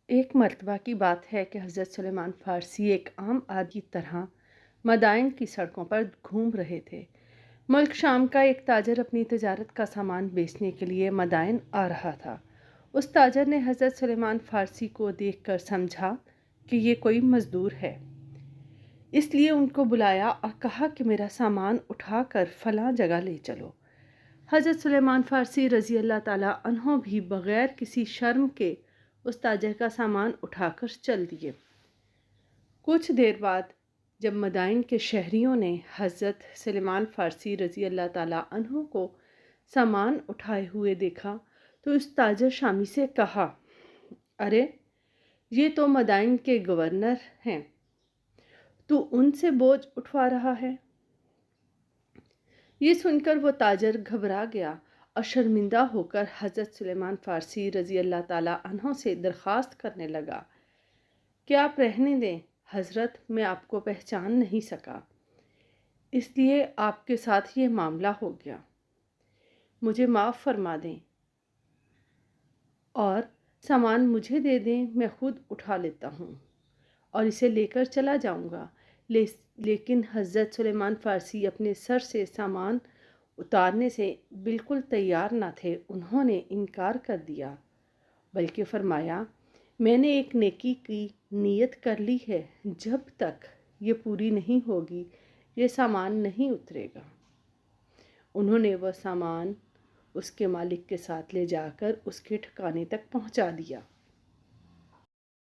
ایک مرتبہ کی بات ہے کہ حضرت سلیمان فارسی ایک عام آدمی کی طرح مدائن کی سڑکوں پر گھوم رہے تھے۔ ملک شام کا ایک تاجر اپنی تجارت کا سامان بیچنے کے لیے مدائن آ رہا تھا۔ اس تاجر نے حضرت سلیمان فارسی کو دیکھ کر سمجھا کہ یہ کوئی مزدور ہے، اس لیے ان کو بلایا اور کہا کہ میرا سامان اٹھا کر فلاں جگہ لے چلو۔ حضرت سلیمان فارسی رضی اللہ تعالیٰ عنہ بھی بغیر کسی شرم کے اس تاجر کا سامان اٹھا کر چل دیے۔ کچھ دیر بعد جب مدائن کے شہریوں نے حضرت سلیمان فارسی رضی اللہ تعالیٰ عنہ کو سامان اٹھائے ہوئے دیکھا تو اس تاجر شامی سے کہا، ارے یہ تو مدائن کے گورنر ہیں، تو ان سے بوجھ اٹھوا رہا ہے۔ یہ سن کر وہ تاجر گھبرا گیا اور شرمندہ ہو کر حضرت سلیمان فارسی رضی اللہ تعالیٰ عنہ سے درخواست کرنے لگا کہ آپ رہنے دیں حضرت، میں آپ کو پہچان نہیں سکا، اس لیے آپ کے ساتھ یہ معاملہ ہو گیا، مجھے معاف فرما دیں اور سامان مجھے دے دیں، میں خود اٹھا لیتا ہوں اور اسے لے کر چلا جاؤں گا۔ لیکن حضرت سلیمان فارسی اپنے سر سے سامان اتارنے سے بالکل تیار نہ تھے۔ انہوں نے انکار کر دیا، بلکہ فرمایا، میں نے ایک نیکی کی نیت کر لی ہے، جب تک یہ پوری نہیں ہوگی یہ سامان نہیں اترے گا۔ انہوں نے وہ سامان اس کے مالک کے ساتھ لے جا کر اس کے ٹھکانے تک پہنچا دیا۔